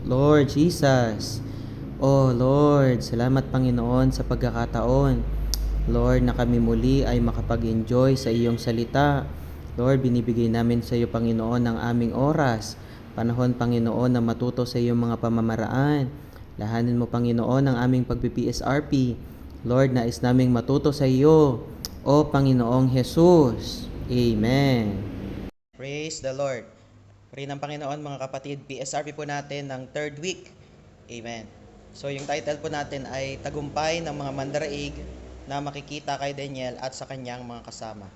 Lord Jesus. Oh Lord, salamat Panginoon sa pagkakataon. Lord, na kami muli ay makapag-enjoy sa iyong salita. Lord, binibigay namin sa iyo Panginoon ang aming oras. Panahon Panginoon na matuto sa iyong mga pamamaraan. Lahanin mo Panginoon ang aming pagpi-PSRP. Lord, nais naming matuto sa iyo. O Panginoong Jesus. Amen. Praise the Lord. Puri ng Panginoon mga kapatid, PSRP po natin ng third week. Amen. So yung title po natin ay Tagumpay ng mga mandaraig na makikita kay Daniel at sa kanyang mga kasama.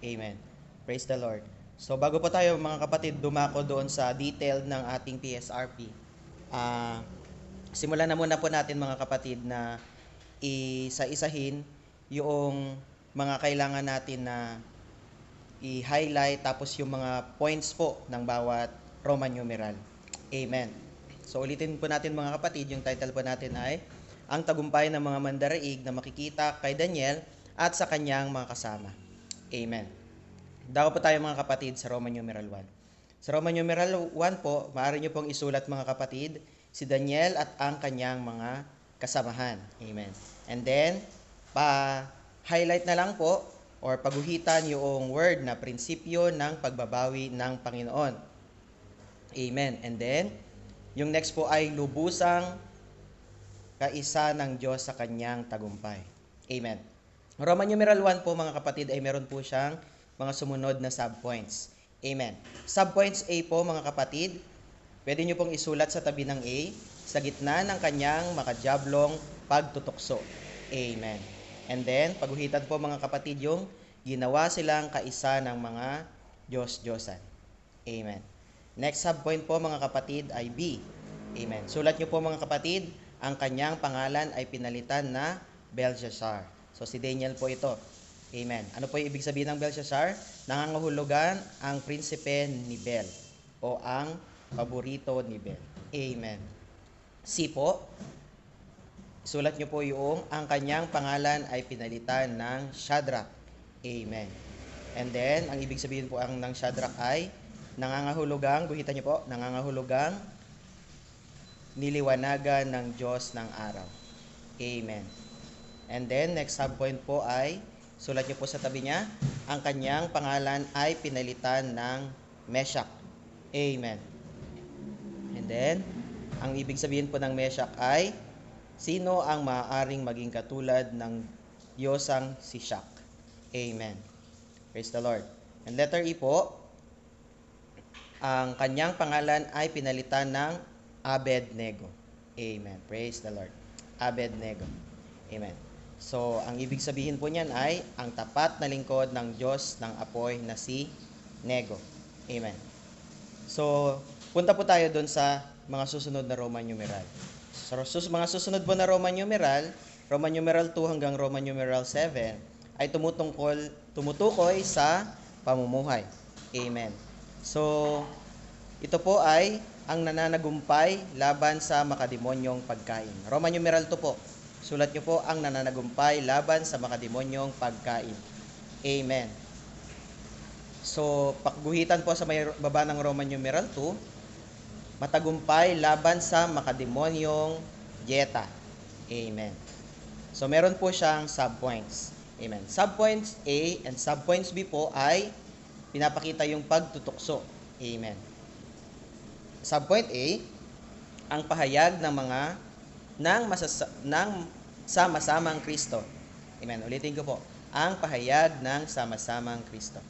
Amen. Praise the Lord. So bago po tayo mga kapatid dumako doon sa detail ng ating PSRP, simulan na muna po natin mga kapatid na isa-isahin yung mga kailangan natin na i-highlight tapos yung mga points po ng bawat Roman numeral. Amen. So ulitin po natin mga kapatid, yung title po natin ay Ang Tagumpay ng mga Mandaraig na makikita kay Daniel at sa kanyang mga kasama. Amen. Dako po tayo mga kapatid sa Roman numeral 1. Sa Roman numeral 1 po, maaari nyo pong isulat mga kapatid, si Daniel at ang kanyang mga kasamahan. Amen. And then, pa-highlight na lang po or paguhitan yung word na prinsipyo ng pagbabawi ng Panginoon. Amen. And then, yung next po ay lubusang kaisa ng Diyos sa kanyang tagumpay. Amen. Roman numeral 1 po mga kapatid ay meron po siyang mga sumunod na subpoints. Amen. Subpoints A po mga kapatid, pwede nyo pong isulat sa tabi ng A sa gitna ng kanyang makajablong pagtutukso. Amen. And then, paguhitan po mga kapatid yung ginawa silang kaisa ng mga Diyos-Diyosan. Amen. Next subpoint po mga kapatid ay B. Amen. Sulat nyo po mga kapatid, ang kanyang pangalan ay pinalitan na Belshazzar. So si Daniel po ito. Amen. Ano po yung ibig sabihin ng Belshazzar? Nangangahulugan ang prinsipe ni Bel o ang paborito ni Bel. Amen. C po, sulat nyo po yung ang kanyang pangalan ay pinalitan ng Shadrach. Amen. And then, ang ibig sabihin po ang ng Shadrach ay nangangahulugang, guhitan nyo po, nangangahulugang niliwanagan ng Diyos ng araw. Amen. And then, next subpoint po ay, sulat nyo po sa tabi niya, ang kanyang pangalan ay pinalitan ng Meshach. Amen. And then, ang ibig sabihin po ng Meshach ay, sino ang maaaring maging katulad ng Diyosang si Shak? Amen. Praise the Lord. And letter E po, ang kanyang pangalan ay pinalitan ng Abednego. Amen. Praise the Lord. Abednego. Amen. So, ang ibig sabihin po niyan ay ang tapat na lingkod ng Diyos ng apoy na si Nego. Amen. So, punta po tayo doon sa mga susunod na Roman numeral. So, mga susunod po na Roman numeral 2 hanggang Roman numeral 7 ay tumutukoy sa pamumuhay. Amen. So, ito po ay ang nananagumpay laban sa makademonyong pagkain. Roman numeral 2 po. Sulat nyo po ang nananagumpay laban sa makademonyong pagkain. Amen. So, pagguhitan po sa may baba ng Roman numeral 2, matagumpay laban sa makademonyong dieta. Amen. So, meron po siyang subpoints. Amen. Subpoints A and subpoints B po ay pinapakita yung pagtutukso. Amen. Subpoint A, ang pahayag ng mga sama-samang Kristo. Amen. Ulitin ko po. Ang pahayag ng sama-samang Kristo.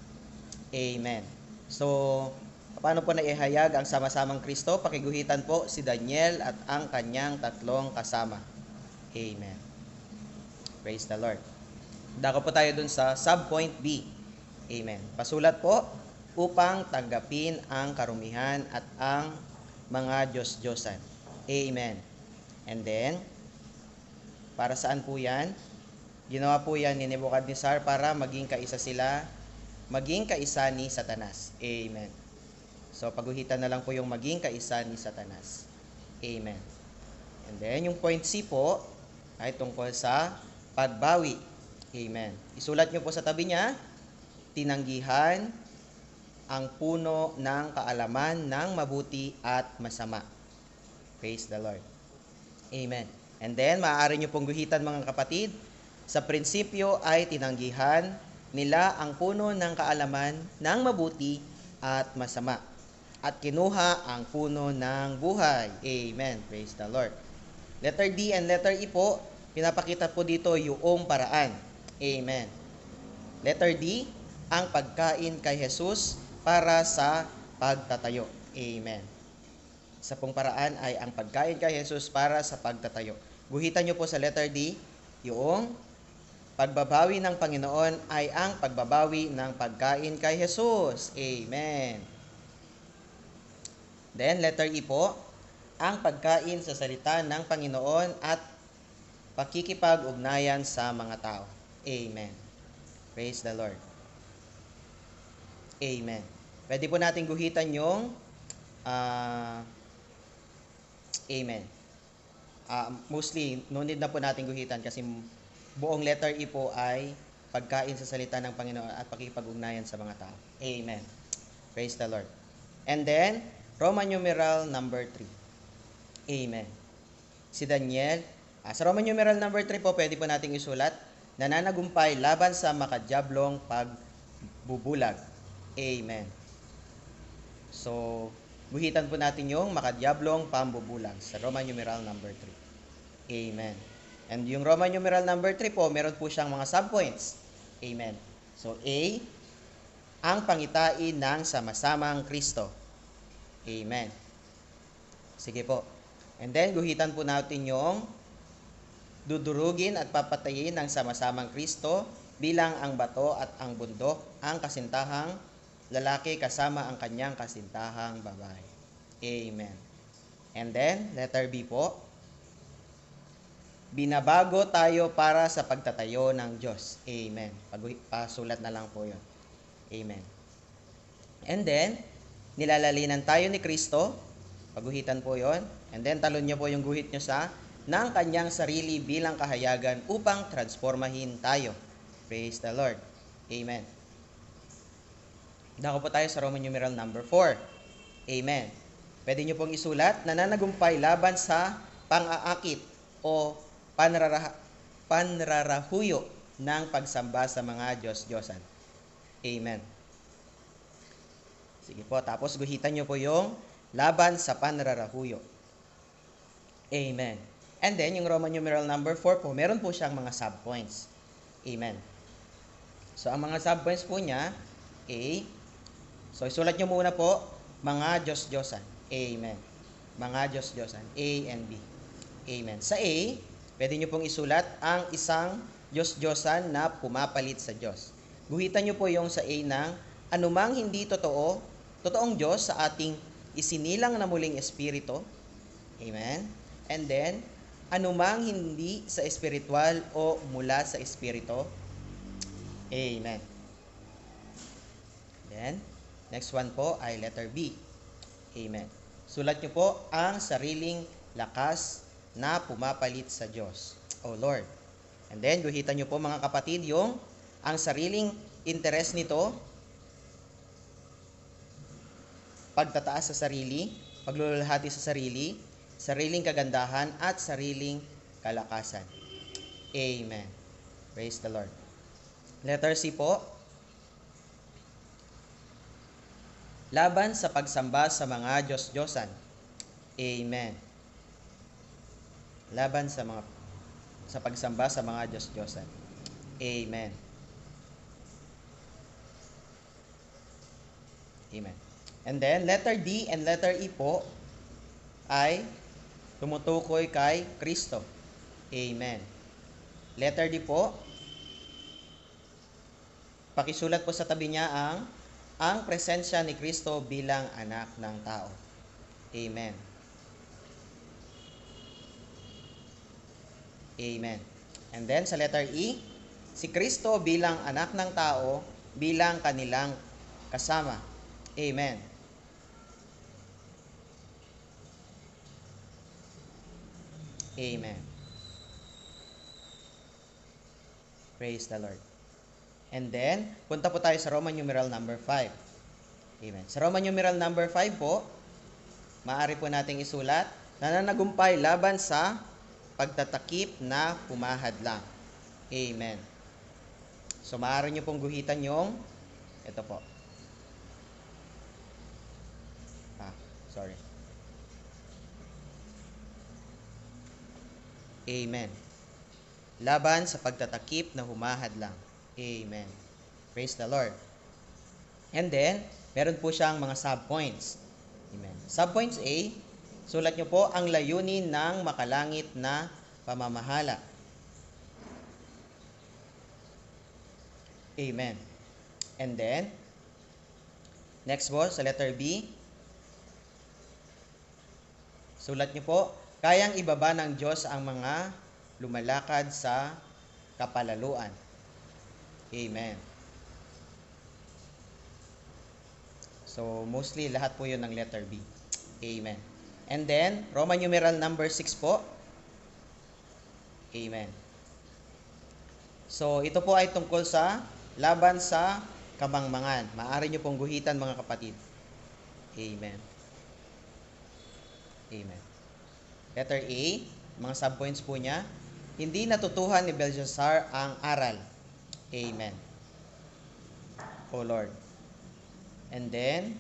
Amen. So, paano po naihayag ang sama-samang Kristo? Pakiguhitan po si Daniel at ang kanyang tatlong kasama. Amen. Praise the Lord. Dako po tayo dun sa subpoint B. Amen. Pasulat po upang tanggapin ang karumihan at ang mga Diyos-Diyosan. Amen. And then, para saan po yan? Ginawa po yan ni Nebuchadnezzar para maging kaisa ni Satanas. Amen. So, paguhitan na lang po yung maging kaisa ni Satanas. Amen. And then, yung point C po ay tungkol sa pagbawi. Amen. Isulat nyo po sa tabi niya, tinanggihan ang puno ng kaalaman ng mabuti at masama. Praise the Lord. Amen. And then, maaari nyo pong guhitan mga kapatid, sa prinsipyo ay tinanggihan nila ang puno ng kaalaman ng mabuti at masama, at kinuha ang puno ng buhay. Amen. Praise the Lord. Letter D and letter E po, pinapakita po dito yung paraan. Amen. Letter D, ang pagkain kay Jesus para sa pagtatayo. Amen. Sa pong paraan ay ang pagkain kay Jesus para sa pagtatayo. Guhitan nyo po sa letter D, yung pagbabawi ng Panginoon ay ang pagbabawi ng pagkain kay Jesus. Amen. Then, letter E po, ang pagkain sa salita ng Panginoon at pakikipag-ugnayan sa mga tao. Amen. Praise the Lord. Amen. Pwede po natin guhitan yung Amen. Mostly, no need na po natin guhitan kasi buong letter E po ay pagkain sa salita ng Panginoon at pakikipag-ugnayan sa mga tao. Amen. Praise the Lord. And then, Roman numeral number 3. Amen. Si Daniel, sa Roman numeral number 3 po, pwede po nating isulat, nananagumpay laban sa makadyablong pagbubulag. Amen. So, guhitan po natin yung makadyablong pambubulag sa Roman numeral number 3. Amen. And yung Roman numeral number 3 po, meron po siyang mga subpoints. Amen. So, A, ang pangitain ng sama-samang Kristo. Amen. Sige po. And then, guhitan po natin yung dudurugin at papatayin ng sama-samang Kristo bilang ang bato at ang bundok, ang kasintahang lalaki kasama ang kanyang kasintahang babae. Amen. And then, letter B po, binabago tayo para sa pagtatayo ng Diyos. Amen. Pasulat na lang po yun. Amen. And then, nilalalinan tayo ni Kristo. Paguhitan po yon. And then, talon nyo po yung guhit nyo sa ng kanyang sarili bilang kahayagan upang transformahin tayo. Praise the Lord. Amen. Dako po tayo sa Roman numeral number 4. Amen. Pwede nyo pong isulat, nananagumpay laban sa pang-aakit o panrarahuyo ng pagsamba sa mga Diyos-Diyosan. Amen. Sige po, tapos guhitan nyo po yung laban sa panrarahuyo. Amen. And then, yung Roman numeral number 4 po, meron po siyang mga subpoints. Amen. So, ang mga subpoints po niya, A. So, isulat nyo muna po, mga Diyos-Diyosan. Amen. Mga Diyos-Diyosan. A and B. Amen. Sa A, pwede nyo pong isulat ang isang Diyos-Diyosan na pumapalit sa Diyos. Guhitan nyo po yung sa A ng anumang hindi totoong Diyos sa ating isinilang na muling espiritu. Amen. And then, anumang hindi sa espiritual o mula sa espiritu. Amen. Then, next one po ay letter B. Amen. Sulat nyo po ang sariling lakas na pumapalit sa Diyos. O Lord. And then, guhitan nyo po mga kapatid yung ang sariling interes nito, pagtataas sa sarili, pagluluhati sa sarili, sariling kagandahan, at sariling kalakasan. Amen. Praise the Lord. Letter C po, laban sa pagsamba sa mga Diyos-Diyosan. Amen. Laban sa pagsamba sa mga Diyos-Diyosan. Amen. Amen. And then, letter D and letter E po ay tumutukoy kay Kristo. Amen. Letter D po, pakisulat po sa tabi niya ang presensya ni Kristo bilang anak ng tao. Amen. Amen. And then sa letter E, si Kristo bilang anak ng tao, bilang kanilang kasama. Amen. Amen. Praise the Lord. And then, punta po tayo sa Roman numeral number 5. Amen. Sa Roman numeral number 5 po, maaari po nating isulat, nananagumpay laban sa pagtatakip na humahadlang. Amen. So, maaari nyo pong guhitan yung, ito po. Sorry. Amen. Laban sa pagtatakip na humahadlang. Amen. Praise the Lord. And then, meron po siyang mga subpoints. Amen. Subpoints A, sulat nyo po ang layunin ng makalangit na pamamahala. Amen. And then, next po, sa letter B, sulat nyo po, kayang ibaba ng Diyos ang mga lumalakad sa kapalaluan. Amen. So, mostly lahat po yun ng letter B. Amen. And then, Roman numeral number 6 po. Amen. So, ito po ay tungkol sa laban sa kamangmangan. Maaari nyo pong guhitan, mga kapatid. Amen. Amen. Letter A, mga subpoints po niya. Hindi natutuhan ni Belshazzar ang aral. Amen. O Lord. And then,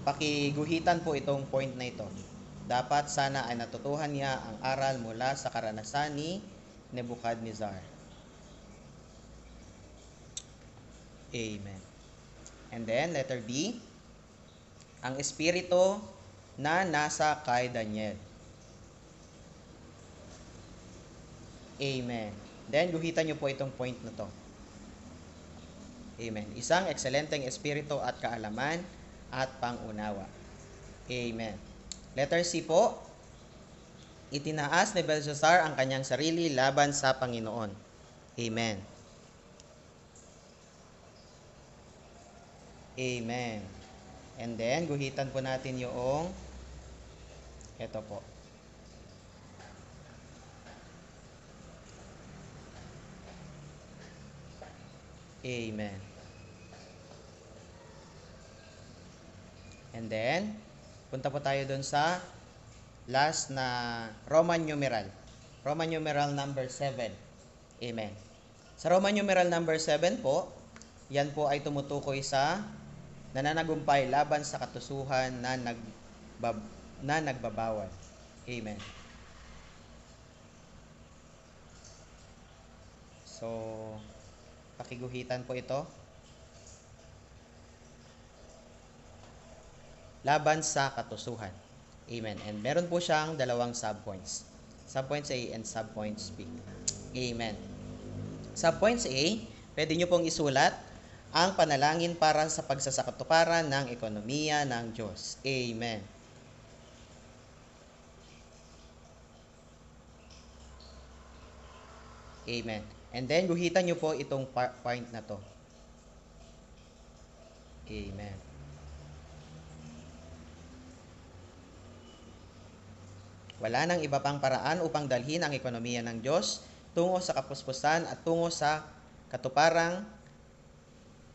pakiguhitan po itong point na ito. Dapat sana ay natutuhan niya ang aral mula sa karanasan ni Nebuchadnezzar. Amen. And then, letter B, ang espiritu na nasa kay Daniel. Amen. Then, guhitan nyo po itong point na to. Amen. Isang ekselenteng espiritu at kaalaman at pangunawa. Amen. Letter C po, itinaas ni Belshazzar ang kanyang sarili laban sa Panginoon. Amen. Amen. And then, guhitan po natin yung ito po. Amen. And then, punta po tayo dun sa last na Roman numeral. Roman numeral number 7. Amen. Sa Roman numeral number 7 po, yan po ay tumutukoy sa nananagumpay laban sa katusuhan na nagbabawal. Amen. So, pakiguhitan po ito. Laban sa katusuhan. Amen. And meron po siyang dalawang subpoints. Subpoints A and subpoints B. Amen. Subpoints A, pwede nyo pong isulat ang panalangin para sa pagsasakatuparan ng ekonomiya ng Diyos. Amen. Amen. And then, guhitan nyo po itong point na to. Amen. Wala nang iba pang paraan upang dalhin ang ekonomiya ng Diyos tungo sa kapuspusan at tungo sa katuparang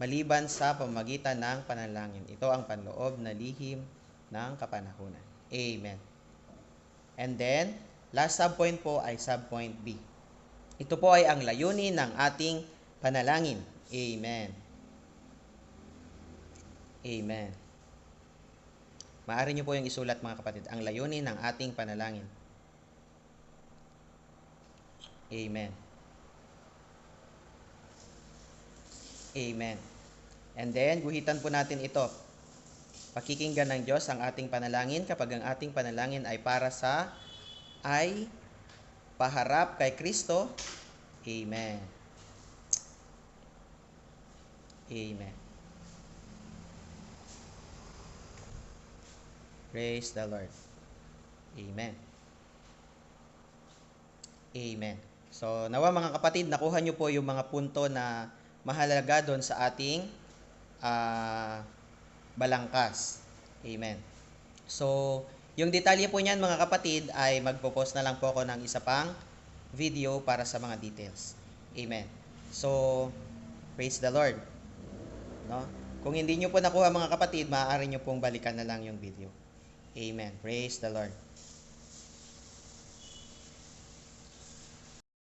maliban sa pamamagitan ng panalangin. Ito ang panloob na lihim ng kapanahunan. Amen. And then, last subpoint po ay subpoint B. Ito po ay ang layunin ng ating panalangin. Amen. Amen. Maaari nyo po yung isulat, mga kapatid, ang layunin ng ating panalangin. Amen. Amen. And then, guhitan po natin ito. Pakikinggan ng Diyos ang ating panalangin kapag ang ating panalangin ay para sa paharap kay Kristo. Amen. Amen. Praise the Lord. Amen. Amen. So, nawa mga kapatid, nakuha nyo po yung mga punto na mahalaga doon sa ating balangkas. Amen. So, yung detalye po niyan, mga kapatid, ay magpo-post na lang po ako ng isa pang video para sa mga details. Amen. So, praise the Lord. No? Kung hindi nyo po nakuha, mga kapatid, maaari nyo pong balikan na lang yung video. Amen. Praise the Lord.